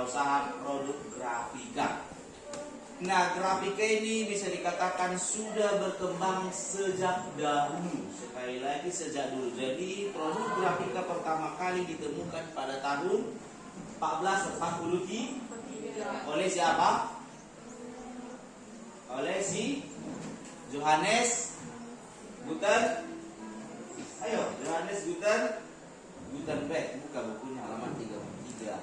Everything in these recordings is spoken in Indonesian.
wirausaha produk grafika. Nah, grafika ini bisa dikatakan sudah berkembang sejak dahulu. Sekali lagi sejak dulu. Jadi produk grafika pertama kali ditemukan pada tahun 1443 oleh siapa? Oleh si Johannes Gutenberg. Buka bukunya halaman 33.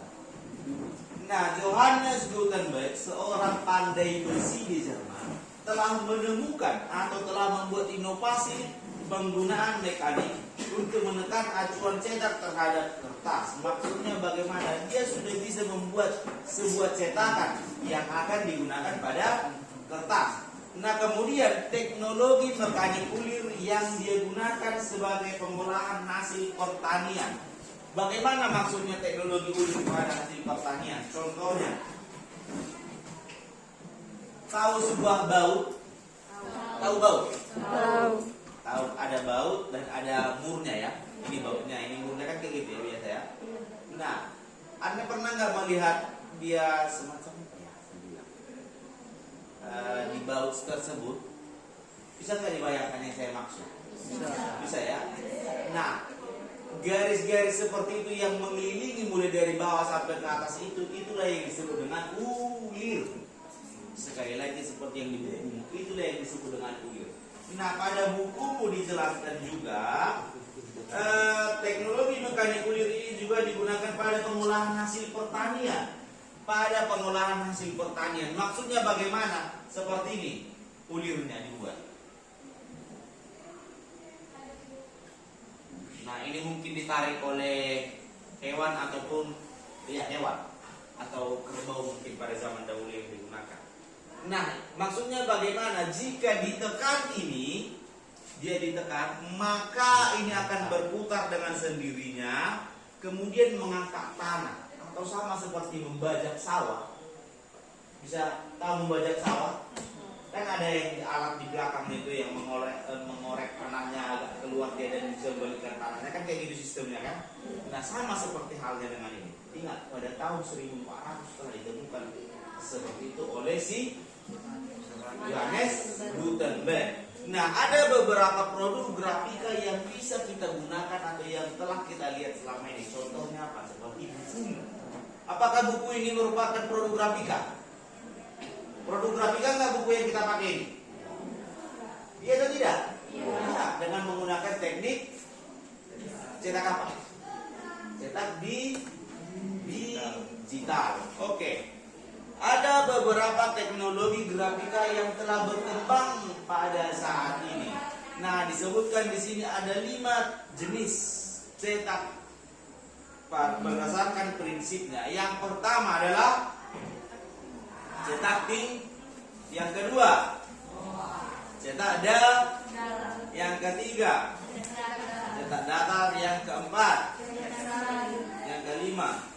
Nah, Johannes Gutenberg, seorang pandai besi di Jerman, telah menemukan atau telah membuat inovasi penggunaan mekanik untuk menekan acuan cetak terhadap kertas. Maksudnya bagaimana? Dia sudah bisa membuat sebuah cetakan yang akan digunakan pada kertas. Nah, kemudian teknologi mekanik ulir yang dia gunakan sebagai pengolahan hasil pertanian. Bagaimana maksudnya teknologi ulir pada hasil pertanian? Contohnya, tahu sebuah baut? Tahu baut? Tahu ada baut dan ada murnya ya. Ini bautnya, ini murnya kan kayak gitu ya biasa ya. Nah, Anda pernah nggak melihat dia semacam di baut tersebut? Bisa nggak dibayangkan yang saya maksud? Bisa ya. Nah, garis-garis seperti itu yang mengelilingi mulai dari bawah sampai ke atas itulah yang disebut dengan ulir. Sekali lagi seperti yang di buku, itulah yang disebut dengan ulir. Nah, pada bukumu dijelaskan juga teknologi mekanik ulir ini juga digunakan pada pengolahan hasil pertanian. Pada pengolahan hasil pertanian, maksudnya bagaimana? Seperti ini ulirnya dibuat. Nah, ini mungkin ditarik oleh hewan ataupun hewan atau kerbau mungkin pada zaman dahulu yang digunakan. Nah, maksudnya bagaimana? Jika ditekan ini, dia ditekan, maka ini akan berputar dengan sendirinya, kemudian mengangkat tanah. Atau sama seperti membajak sawah. Bisa tahu membajak sawah? Kan ada yang alat di belakang itu yang mengorek tanahnya agak keluar dia dan bisa membalikkan tanahnya, kan kayak gitu sistemnya kan. Nah, sama seperti halnya dengan ini. Ingat, pada tahun 1400 telah ditemukan seperti itu oleh si Johannes Gutenberg. Nah, ada beberapa produk grafika yang bisa kita gunakan atau yang telah kita lihat selama ini. Contohnya apa? Seperti buku. Apakah buku ini merupakan produk grafika? Produk grafika nggak buku yang kita pakai ini? Iya atau tidak? Iya. Dengan menggunakan teknik cetak apa? Cetak di digital. Oke. Ada beberapa teknologi grafika yang telah berkembang pada saat ini. Nah, disebutkan di sini ada 5 jenis cetak berdasarkan prinsipnya. Yang pertama adalah cetak tinggi, yang kedua cetak dalam, yang ketiga cetak datar, yang keempat, yang kelima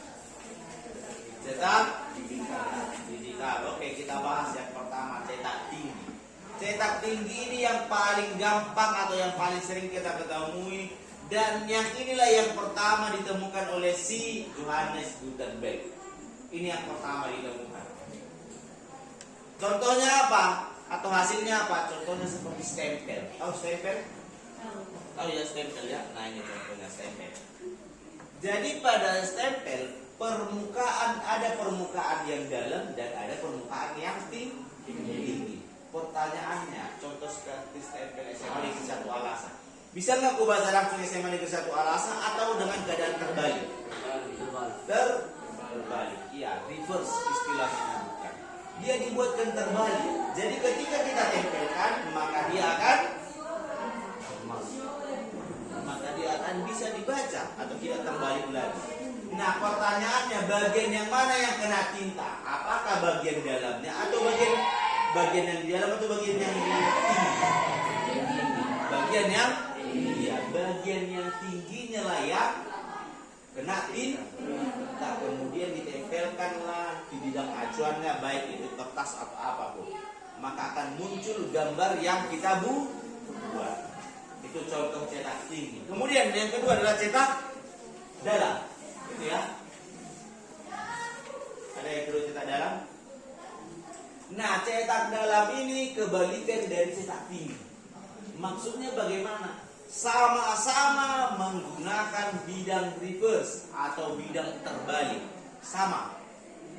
cetak digital. Oke, kita bahas yang pertama, cetak tinggi. Cetak tinggi ini yang paling gampang atau yang paling sering kita ketemui, dan yang inilah yang pertama ditemukan oleh si Johannes Gutenberg. Ini yang pertama ditemukan. Contohnya apa? Atau hasilnya apa? Contohnya seperti stempel. Tahu stempel? Tahu ya stempel ya? Nah, ini contohnya stempel. Jadi pada stempel, ada permukaan yang dalam dan ada permukaan yang tinggi. Pertanyaannya, contoh seperti stempel SMA Negeri 1 Alasa. Bisa nggak aku baca langsung SMA Negeri 1 Alasa atau dengan keadaan terbalik? Terbalik. Iya, reverse istilahnya. Dia dibuatkan terbalik. Jadi ketika kita tempelkan, maka dia akan bisa dibaca atau tidak terbalik lagi. Nah, pertanyaannya, bagian yang mana yang kena tinta? Apakah bagian dalamnya atau bagian yang di dalam atau bagian yang tinggi? Bagian yang tingginya lah ya kena tinta, kemudian ditempelkanlah di bidang acuannya, baik itu kertas atau apapun, maka akan muncul gambar yang kita buat. Itu contoh cetak tinggi. Kemudian yang kedua adalah cetak dalam, gitu ya. dalam. Nah, cetak dalam ini kebalikan dari cetak tinggi. Maksudnya bagaimana? Sama-sama menggunakan bidang reverse atau bidang terbalik. Sama.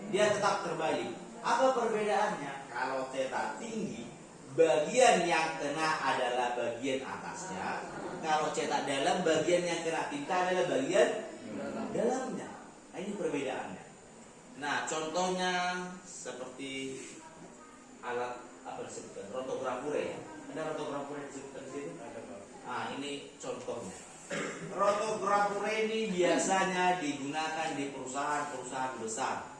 Dia tetap terbalik. Apa perbedaannya? Kalau cetak tinggi, bagian yang kena adalah bagian atasnya. Kalau cetak dalam, bagian yang kena tinta adalah bagian dalamnya. Nah, ini perbedaannya. Nah, contohnya seperti alat apa disebutkan? Rotogravure ya. Ada rotogravure disebutkan di sini? Nah, ini contohnya. Rotogravure ini biasanya digunakan di perusahaan-perusahaan besar.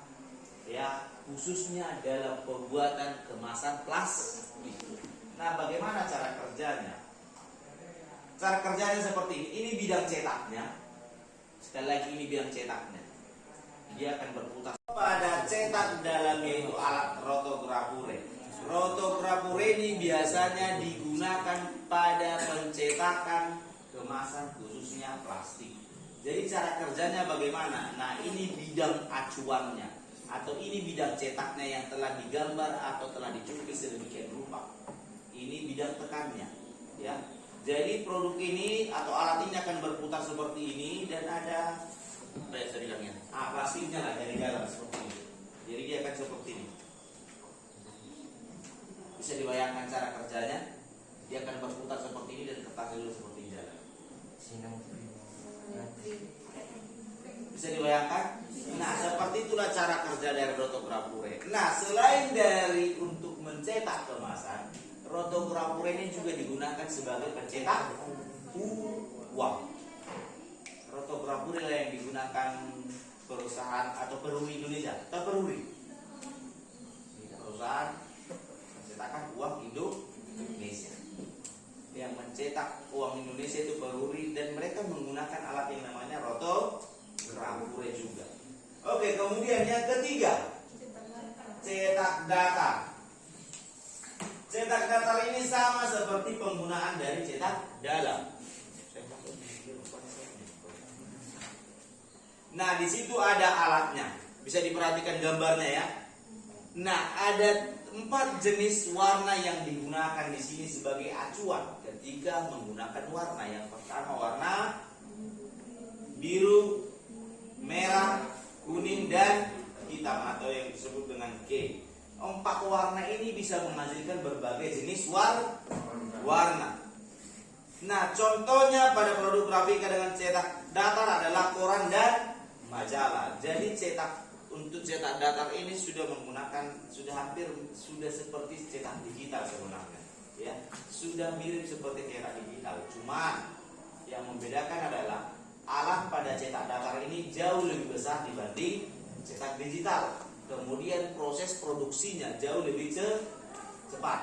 Ya, khususnya dalam pembuatan kemasan plastik. Nah, bagaimana cara kerjanya? Cara kerjanya seperti ini. Ini bidang cetaknya. Sekali lagi ini bidang cetaknya. Dia akan berputar pada cetak dalam, yaitu alat rotogravure. Rotogravure ini biasanya digunakan pada pencetakan kemasan khususnya plastik. Jadi cara kerjanya bagaimana? Nah, ini bidang acuannya atau ini bidang cetaknya yang telah digambar atau telah dicukis sedemikian rupa. Ini bidang tekannya, ya. Jadi produk ini atau alat ini akan berputar seperti ini dan ada apa ya saya bilangnya? Plastiknya lah dari dalam seperti ini. Jadi dia akan seperti ini. Bisa dibayangkan cara kerjanya? Dia akan berputar seperti ini dan kertasnya dulu seperti ini jalan. Bisa dibayangkan? Nah, seperti itulah cara kerja dari rotogravure. Nah, selain dari untuk mencetak kemasan, rotogravure ini juga digunakan sebagai pencetak uang. Rotogravure yang digunakan perusahaan atau Peruri Indonesia. Atau Peruri? Perusahaan mencetakan uang Indonesia. Yang mencetak uang Indonesia itu Peruri dan mereka menggunakan alat yang namanya rotogravure juga. Oke, kemudian yang ketiga, cetak datar. Cetak datar ini sama seperti penggunaan dari cetak dalam. Nah, di situ ada alatnya. Bisa diperhatikan gambarnya ya. Nah, ada 4 jenis warna yang digunakan di sini sebagai acuan ketika menggunakan warna. Yang pertama warna biru, merah, kuning dan hitam atau yang disebut dengan K. 4 warna ini bisa menghasilkan berbagai jenis warna. Nah, contohnya pada produk grafika dengan cetak datar adalah koran dan majalah. Jadi untuk cetak datar ini sudah seperti cetak digital sebenarnya, ya. Sudah mirip seperti cetak digital. Cuman yang membedakan adalah alat pada cetak datar ini jauh lebih besar dibanding cetak digital. Kemudian proses produksinya jauh lebih cepat.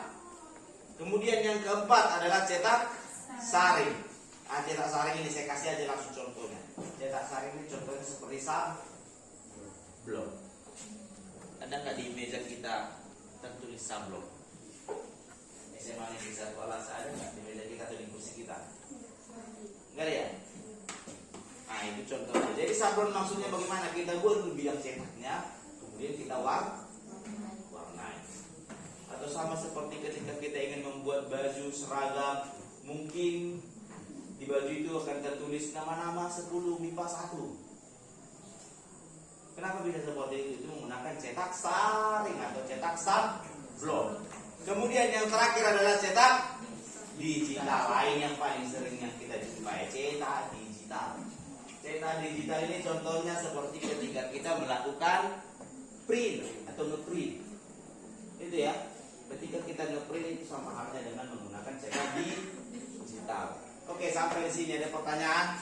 Kemudian yang keempat adalah cetak saring. Cetak saring ini saya kasih aja langsung contohnya. Cetak saring ini contohnya seperti sablon. Ada nggak di meja kita tertulis sablon? SMA ini bisa sekolah ada nggak di meja kita atau di kursi kita? Enggak ada ya? Nah, itu contohnya. Jadi sablon maksudnya bagaimana? Kita buat dulu bidang cetaknya, kemudian kita warnai. Atau sama seperti ketika kita ingin membuat baju seragam, mungkin di baju itu akan tertulis nama-nama 10 MIPA 1. Kenapa bisa seperti itu? Itu menggunakan cetak saring atau cetak sablon. Kemudian yang terakhir adalah cetak digital. Lain yang paling sering yang kita jumpai, cetak digital. Cetak digital ini contohnya seperti ketika kita melakukan print atau ngeprint. Itu ya. Ketika kita ngeprint itu sama halnya dengan menggunakan cetak digital. Oke, sampai di sini ada pertanyaan?